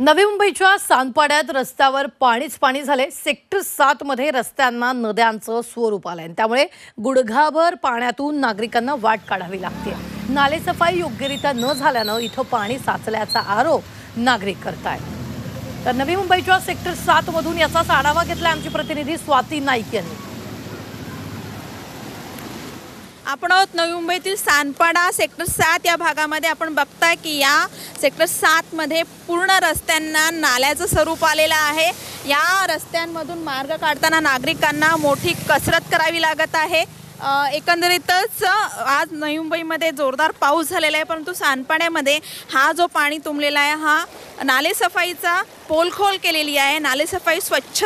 नवी मुंबईच्या सानपाड्यात रस्त्यावर पाणी झाले। सेक्टर 7 मध्ये रस्त्यांना नद्यांचं स्वरूप आलंय। त्यामुळे गुडघाभर पाण्यातून नागरिकांना वाट काढावी लागते। नाले सफाई योग्यरित्या न झाल्यानं इथं पाणी साचल्याचा आरोप नागरिक करतायत। तर नवी मुंबईच्या सेक्टर 7 मधून याचाच आढावा घेतला आमची प्रतिनिधी स्वाती नाईक यांनी। आपण आहोत नवी मुंबईतील सानपाडा सेक्टर 7 या भागामध्ये। आपण बघताय की या सेक्टर 7 मध्ये पूर्ण रस्त्यांना नाल्याचं स्वरूप आलेलं आहे। या रस्त्यांमधून मार्ग काढताना नागरिकांना मोठी कसरत करावी लागत आहे। एकंदरीतच आज नवी मुंबईमध्ये जोरदार पाऊस झालेला आहे, परंतु सानपाड्यामध्ये हा जो पाणी तुंबलेला आहे हा नालेसफाईचा पोलखोल केलेली आहे। नालेसफाई स्वच्छ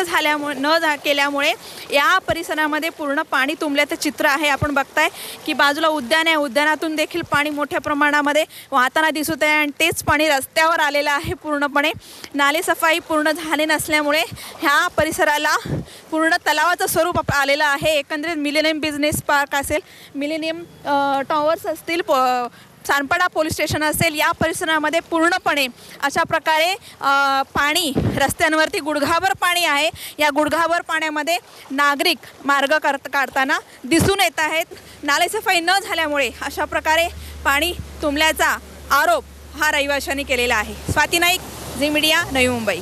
केल्यामुळे या परिसरामध्ये पूर्ण पाणी तुंबल्याचं चित्र आहे। आपण बघताय की बाजूला उद्यान आहे, उद्यानातून देखील पाणी मोठ्या प्रमाणामध्ये वाहताना दिसत आहे आणि तेच पाणी रस्त्यावर आलेलं आहे। पूर्णपणे नालेसफाई पूर्ण झाली नसल्यामुळे ह्या परिसराला पूर्ण तलावाचं स्वरूप आलेलं आहे। एकंदरीत मिलेनियम बिझनेस पार्क असेल, मिलेनियम टॉवर्स असतील, सानपाडा पोलीस स्टेशन असेल, या परिसरामध्ये पूर्णपणे अशा प्रकारे पाणी रस्त्यांवरती गुडघाभर पाणी आहे। या गुडघाभर पाण्यामध्ये नागरिक मार्ग काढताना दिसून येत आहेत। नालेसफाई न झाल्यामुळे अशा प्रकारे पाणी तुंबल्याचा आरोप हा रहिवाशांनी केलेला आहे। Swati Naik, Zee media, Navi Mumbai.